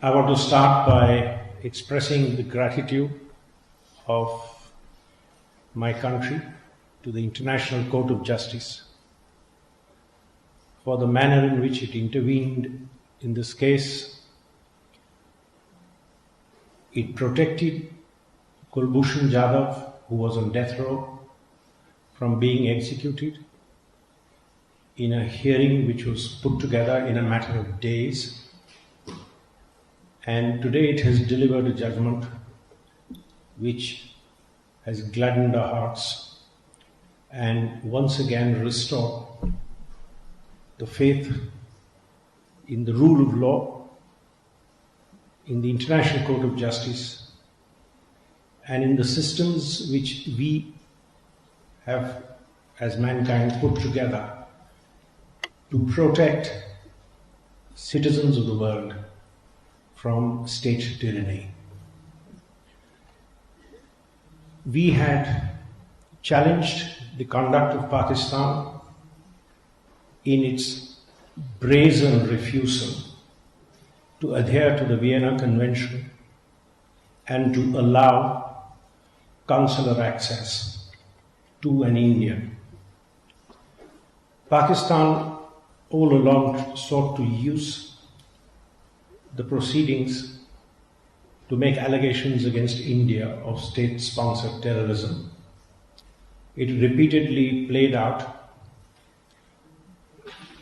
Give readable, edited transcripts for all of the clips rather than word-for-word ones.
I want to start by expressing the gratitude of my country to the International Court of Justice for the manner in which it intervened in this case. It protected Kulbhushan Jadhav, who was on death row, from being executed in a hearing which was put together in a matter of days. And today it has delivered a judgment which has gladdened our hearts and once again restored the faith in the rule of law, in the International Court of Justice, and in the systems which we have, as mankind, put together to protect citizens of the world from state tyranny. We had challenged the conduct of Pakistan in its brazen refusal to adhere to the Vienna Convention and to allow consular access to an Indian. Pakistan all along sought to use the proceedings to make allegations against India of state-sponsored terrorism. It repeatedly played out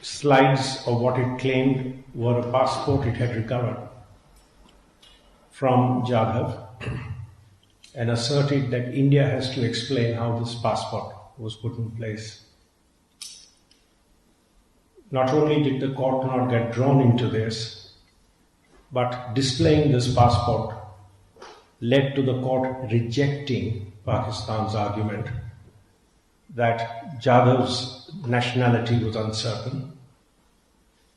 slides of what it claimed were a passport it had recovered from Jadhav and asserted that India has to explain how this passport was put in place. Not only did the court not get drawn into this, but displaying this passport led to the court rejecting Pakistan's argument that Jadhav's nationality was uncertain.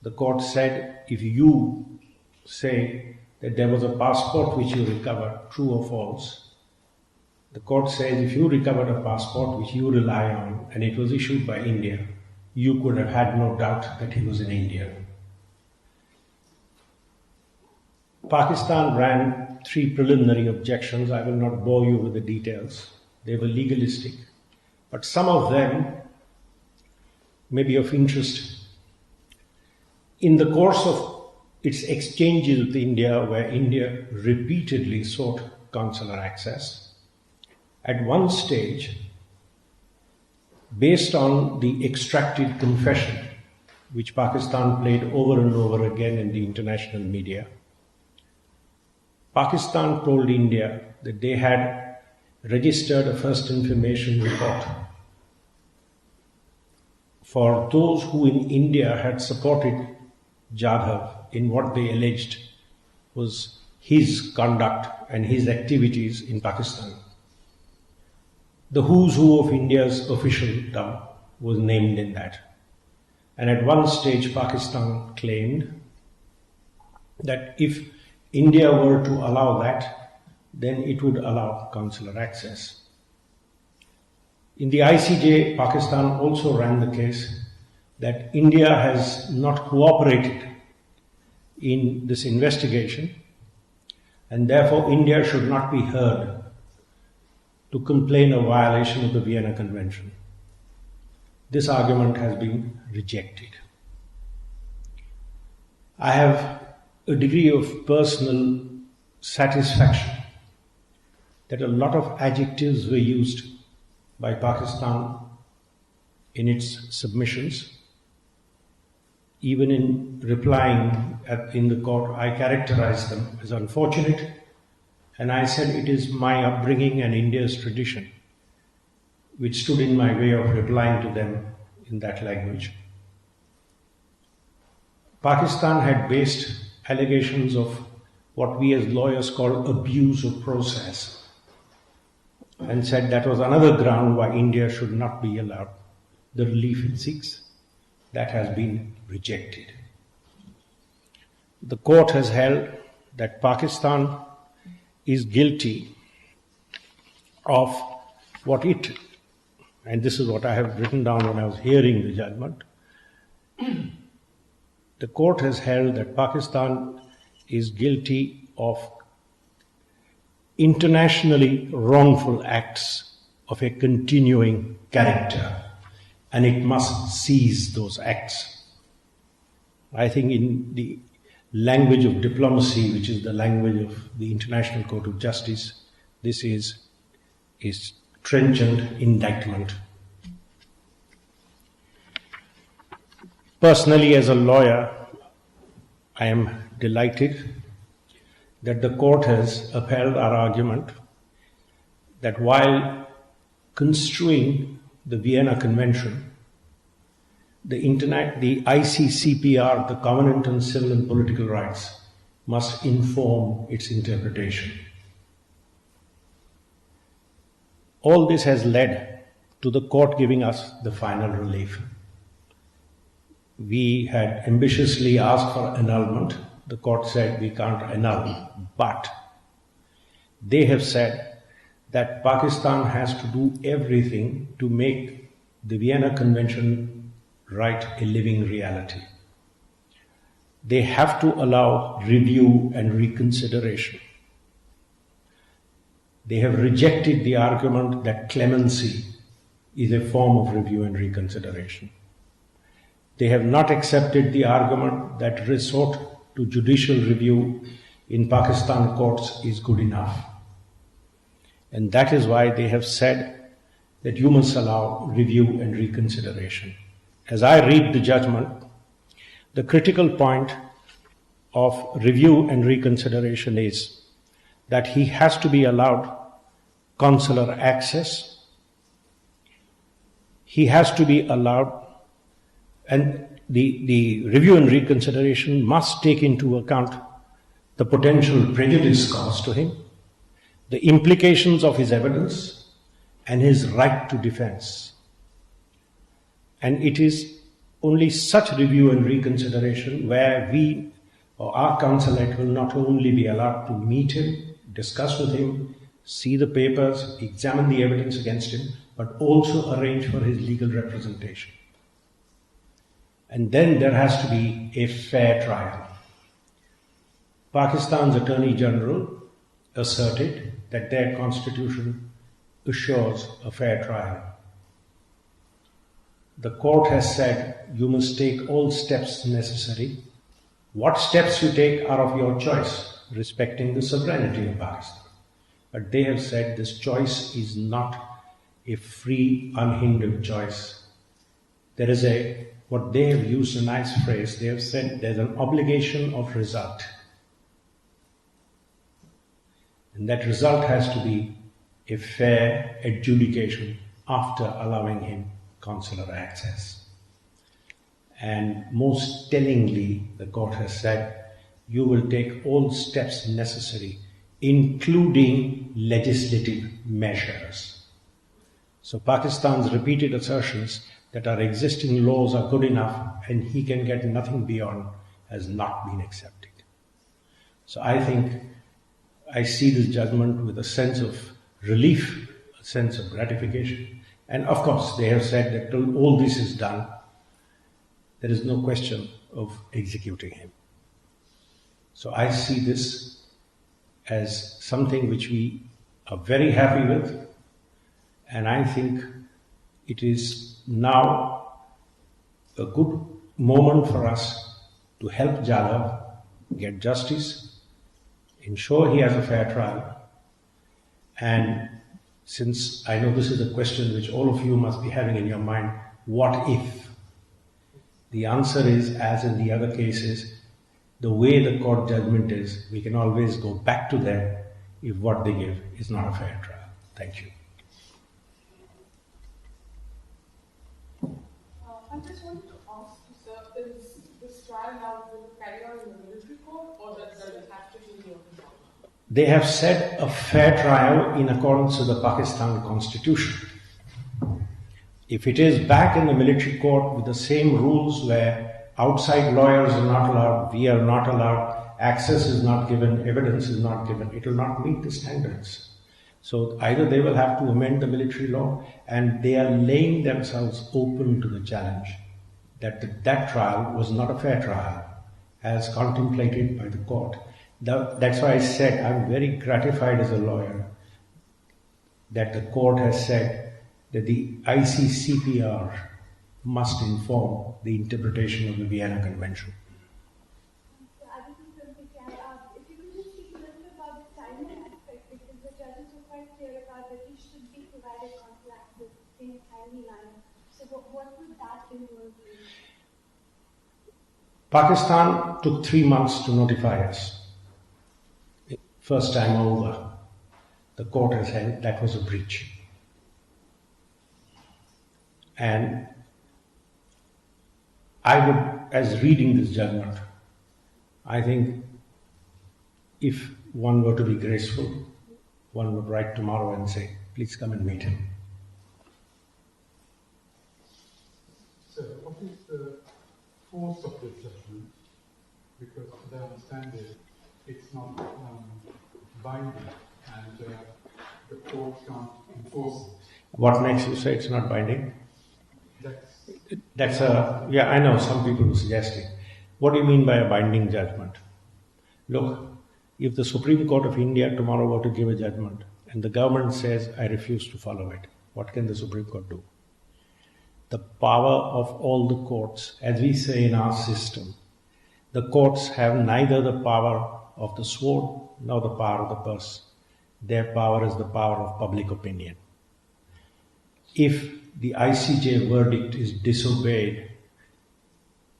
The court said, if you say that there was a passport which you recovered, true or false, the court says if you recovered a passport which you rely on and it was issued by India, you could have had no doubt that he was an Indian. Pakistan ran 3 preliminary objections. I will not bore you with the details. They were legalistic, but some of them may be of interest. In the course of its exchanges with India, where India repeatedly sought consular access, at one stage, based on the extracted confession, which Pakistan played over and over again in the international media, Pakistan told India that they had registered a first information report for those who in India had supported Jadhav in what they alleged was his conduct and his activities in Pakistan. The who's who of India's officialdom was named in that. And at one stage, Pakistan claimed that if India were to allow that, then it would allow consular access. In the ICJ, Pakistan also ran the case that India has not cooperated in this investigation, and therefore India should not be heard to complain of violation of the Vienna Convention. This argument has been rejected. I have a degree of personal satisfaction that a lot of adjectives were used by Pakistan in its submissions. Even in replying in the court, I characterized them as unfortunate, and I said it is my upbringing and India's tradition which stood in my way of replying to them in that language. Pakistan had based allegations of what we as lawyers call abuse of process and said that was another ground why India should not be allowed the relief it seeks. That has been rejected. The court has held that Pakistan is guilty of what it, and this is what I have written down when I was hearing the judgment, the court has held that Pakistan is guilty of internationally wrongful acts of a continuing character, and it must cease those acts. I think in the language of diplomacy, which is the language of the International Court of Justice, this is trenchant indictment. Personally, as a lawyer, I am delighted that the court has upheld our argument that while construing the Vienna Convention, the ICCPR, the Covenant on Civil and Political Rights, must inform its interpretation. All this has led to the court giving us the final relief. We had ambitiously asked for annulment. The court said we can't annul, but they have said that Pakistan has to do everything to make the Vienna Convention right a living reality. They have to allow review and reconsideration. They have rejected the argument that clemency is a form of review and reconsideration. They have not accepted the argument that resort to judicial review in Pakistan courts is good enough. And that is why they have said that you must allow review and reconsideration. As I read the judgment, the critical point of review and reconsideration is that he has to be allowed consular access. He has to be allowed, and the review and reconsideration must take into account the potential prejudice caused to him, the implications of his evidence, and his right to defense. And it is only such review and reconsideration where we or our consulate will not only be allowed to meet him, discuss with him, see the papers, examine the evidence against him, but also arrange for his legal representation. And then there has to be a fair trial. Pakistan's Attorney General asserted that their constitution assures a fair trial. The court has said you must take all steps necessary. What steps you take are of your choice, respecting the sovereignty of Pakistan. But they have said this choice is not a free, unhindered choice. There is what they have used a nice phrase, they have said there's an obligation of result. And that result has to be a fair adjudication after allowing him consular access. And most tellingly, the court has said, you will take all steps necessary, including legislative measures. So Pakistan's repeated assertions that our existing laws are good enough and he can get nothing beyond has not been accepted. So I think I see this judgment with a sense of relief, a sense of gratification. And of course, they have said that till all this is done, there is no question of executing him. So I see this as something which we are very happy with, and I think it is now a good moment for us to help Jadhav get justice, ensure he has a fair trial, and since I know this is a question which all of you must be having in your mind, what if? The answer is, as in the other cases, the way the court judgment is, we can always go back to them if what they give is not a fair trial. Thank you. I just wanted to ask you, sir, is this trial now going to carry on in the military court, or does it have to be in the open court? They have said a fair trial in accordance with the Pakistan constitution. If it is back in the military court with the same rules where outside lawyers are not allowed, we are not allowed, access is not given, evidence is not given, it will not meet the standards. So either they will have to amend the military law, and they are laying themselves open to the challenge that that trial was not a fair trial as contemplated by the court. That's why I said I'm very gratified as a lawyer that the court has said that the ICCPR must inform the interpretation of the Vienna Convention. If you could just speak a little bit about the timing aspect, because the judges were quite clear about that he should be provided consular access in a timely manner. So what would that involve? Pakistan took 3 months to notify us. First time over, the court has held that was a breach. And I would, as reading this judgment, I think if one were to be graceful, one would write tomorrow and say, please come and meet him. So, what is the force of this judgment? Because as I understand it, it's not binding and the court can't enforce it. What makes you say it's not binding? That's Yeah, I know some people are suggesting. What do you mean by a binding judgment? Look, if the Supreme Court of India tomorrow were to give a judgment and the government says, I refuse to follow it, what can the Supreme Court do? The power of all the courts, as we say in our system, the courts have neither the power of the sword nor the power of the purse. Their power is the power of public opinion. If the ICJ verdict is disobeyed,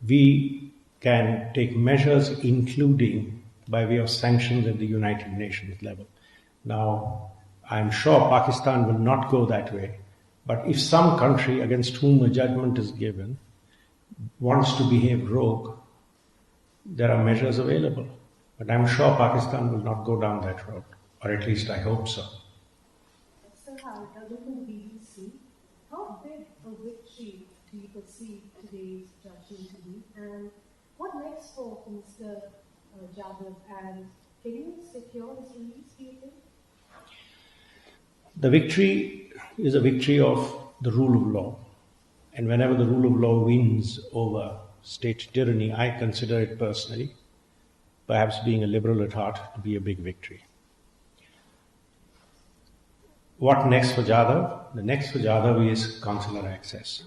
we can take measures including by way of sanctions at the United Nations level. Now, I'm sure Pakistan will not go that way, but if some country against whom a judgment is given wants to behave rogue, there are measures available. But I'm sure Pakistan will not go down that road, or at least I hope so. So, however, from the BBC, how big a victory do you perceive today's judgment to be? And what next for Mr. Jadhav? And can you secure his release, do you think? The victory is a victory of the rule of law. And whenever the rule of law wins over state tyranny, I consider it personally, perhaps being a liberal at heart, to be a big victory. What next for Jadhav? The next for Jadhav is consular access.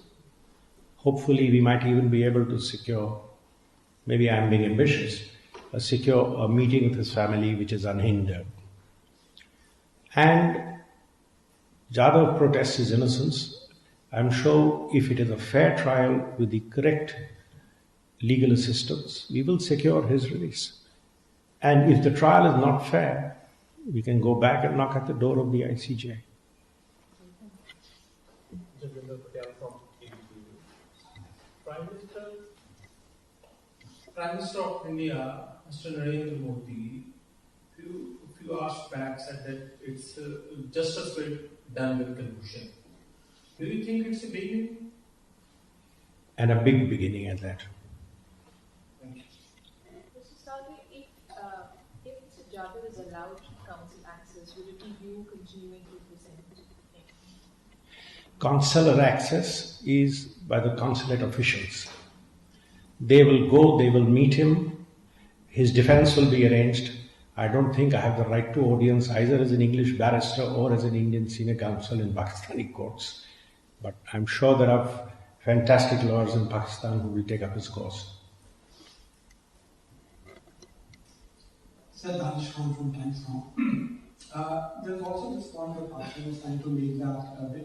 Hopefully we might even be able to secure, maybe I'm being ambitious, secure a meeting with his family which is unhindered. And Jadhav protests his innocence. I'm sure if it is a fair trial with the correct legal assistance, we will secure his release. And if the trial is not fair, we can go back and knock at the door of the ICJ. Prime Minister of India, Mr. Narendra Modi, few hours back said that it's justice will be done with Kulbhushan. Do you think it's a beginning? And a big beginning at that. Thank you. Mr. Salve, if Mr. Jadhav is allowed council access, will it be you continuing to present him? Consular access is by the consulate officials. They will go, they will meet him, his defense will be arranged. I don't think I have the right to audience either as an English barrister or as an Indian senior counsel in Pakistani courts. But I'm sure there are fantastic lawyers in Pakistan who will take up his cause. Sir, Harish Salve from Times Now. There's also this point that Pakistan was trying to make that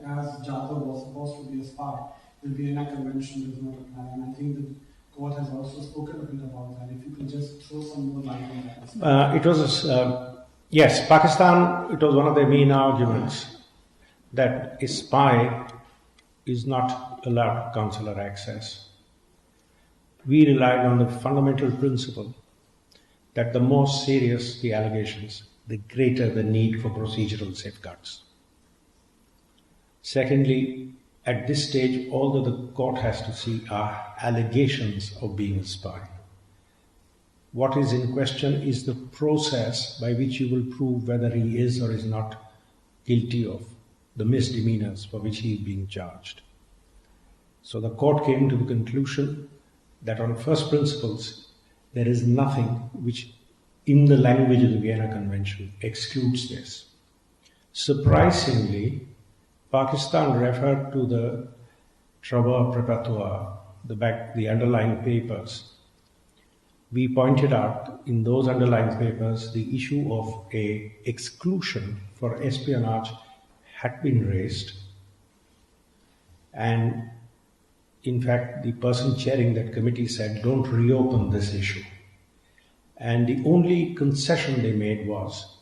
as Jadhav was supposed to be a spy, the Vienna Convention does not apply. And I think the court has also spoken a bit about that. If you can just throw some more light on that. Yes, Pakistan, it was one of their main arguments that a spy is not allowed consular access. We relied on the fundamental principle that the more serious the allegations, the greater the need for procedural safeguards. Secondly, at this stage, all that the court has to see are allegations of being a spy. What is in question is the process by which you will prove whether he is or is not guilty of the misdemeanors for which he is being charged. So the court came to the conclusion that on first principles, there is nothing which in the language of the Vienna Convention excludes this. Surprisingly, Pakistan referred to the Travaux Préparatoires, the underlying papers. We pointed out in those underlying papers the issue of a exclusion for espionage had been raised, and in fact the person chairing that committee said, don't reopen this issue. And the only concession they made was,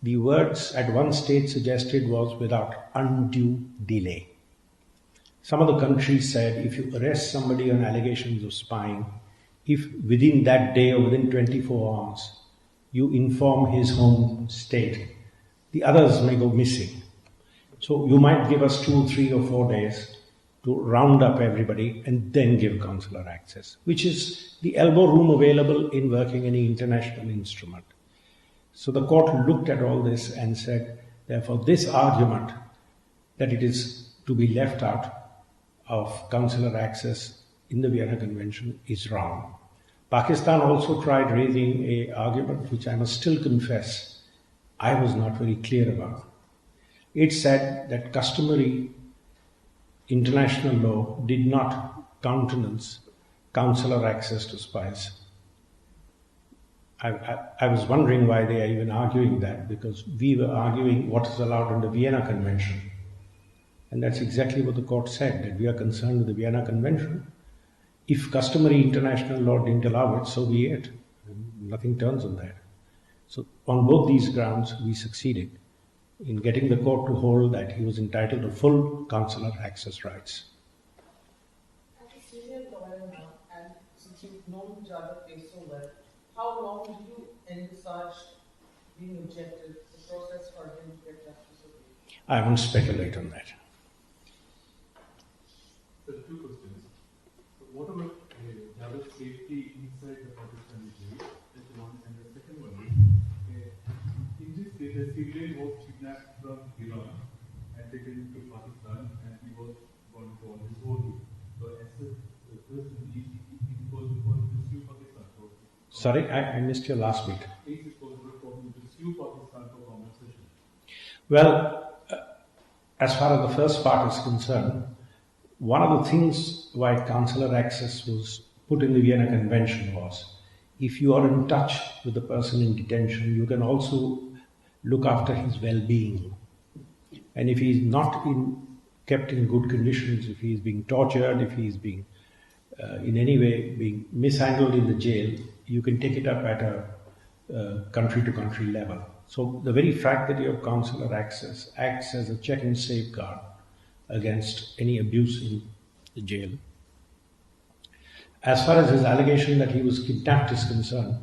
the words at one stage suggested was without undue delay. Some of the countries said if you arrest somebody on allegations of spying, if within that day or within 24 hours you inform his home state, the others may go missing. So you might give us 2, 3 or 4 days to round up everybody and then give consular access, which is the elbow room available in working any international instrument. So the court looked at all this and said, therefore, this argument that it is to be left out of consular access in the Vienna Convention is wrong. Pakistan also tried raising an argument which I must still confess I was not very clear about. It said that customary international law did not countenance consular access to spies. I was wondering why they are even arguing that, because we were arguing what is allowed in the Vienna Convention. And that's exactly what the court said, that we are concerned with the Vienna Convention. If customary international law didn't allow it, so be it. Nothing turns on that. So on both these grounds, we succeeded in getting the court to hold that he was entitled to full consular access rights. As a senior lawyer now, and since you've known Jadhav case so well, how long do you envisage being objected, the process for him to get justice obtained? I won't speculate on that. So 2 questions. So what about Jadhav's safety inside the Pakistani jail? That's one. And the second one is, in this case, a civilian was kidnapped from Iran and taken to Pakistan, and he was gone to his own. So as a person, he was going to sue Pakistan. Sorry, I missed your last bit. Is it possible for him to sue Pakistan for compensation? Well, as far as the first part is concerned, one of the things why consular access was put in the Vienna Convention was, if you are in touch with the person in detention, you can also look after his well-being. And if he is not kept in good conditions, if he is being tortured, if he is being in any way being mishandled in the jail, you can take it up at a country-to-country level. So the very fact that you have consular access acts as a check and safeguard against any abuse in the jail. As far as his allegation that he was kidnapped is concerned,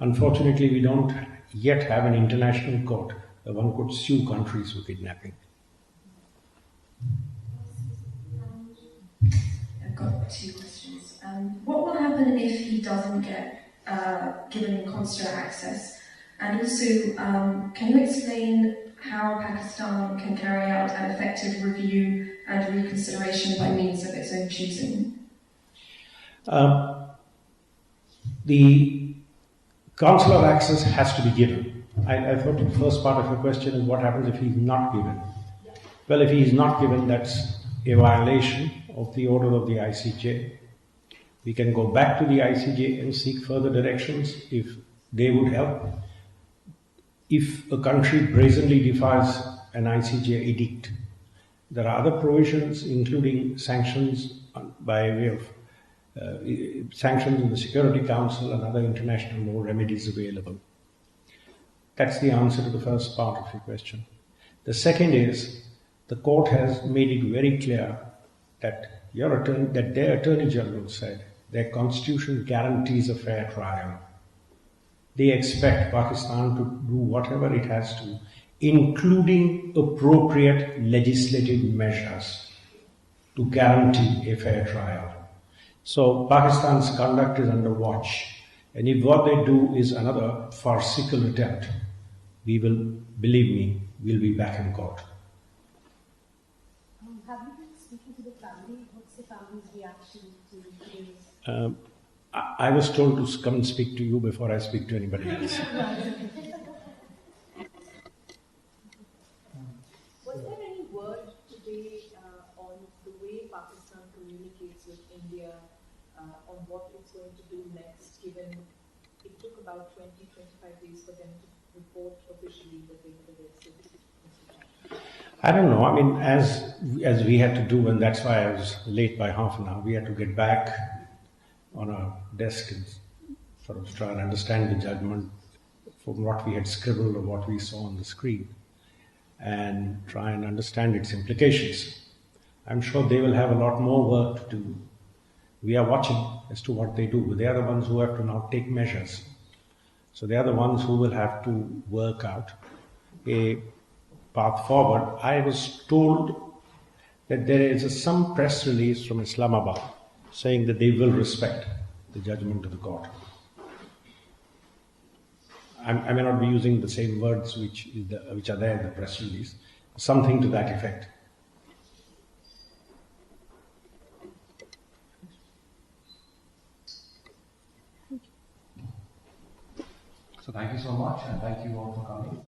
unfortunately we don't yet have an international court where one could sue countries for kidnapping. I've got 2 questions. What will happen if he doesn't get given consular access? And also, can you explain how Pakistan can carry out an effective review and reconsideration by means of its own choosing? The consular access has to be given. I thought the first part of your question is what happens if he's not given. Well, if he is not given, that's a violation of the order of the ICJ. We can go back to the ICJ and seek further directions if they would help. If a country brazenly defies an ICJ edict, there are other provisions, including sanctions by way of sanctions in the Security Council and other international law remedies available. That's the answer to the first part of your question. The second is, the court has made it very clear that their Attorney General said their constitution guarantees a fair trial. They expect Pakistan to do whatever it has to, including appropriate legislative measures to guarantee a fair trial. So Pakistan's conduct is under watch. And if what they do is another farcical attempt, we will, believe me, we'll be back in court. Have you been speaking to the family? What's the family's reaction to today's? I was told to come and speak to you before I speak to anybody else. Was there any word today on the way Pakistan communicates with India on what it's going to do next, given it took about 20-25 days for them to report officially that they were arrested? I don't know. I mean, as we had to do, and that's why I was late by half an hour, we had to get back on our desk and sort of try and understand the judgment from what we had scribbled or what we saw on the screen and try and understand its implications. I'm sure they will have a lot more work to do. We are watching as to what they do. They are the ones who have to now take measures. So they are the ones who will have to work out a path forward. I was told that there is some press release from Islamabad saying that they will respect the judgment of the court. I may not be using the same words which are there in the press release, something to that effect. So thank you so much, and thank you all for coming.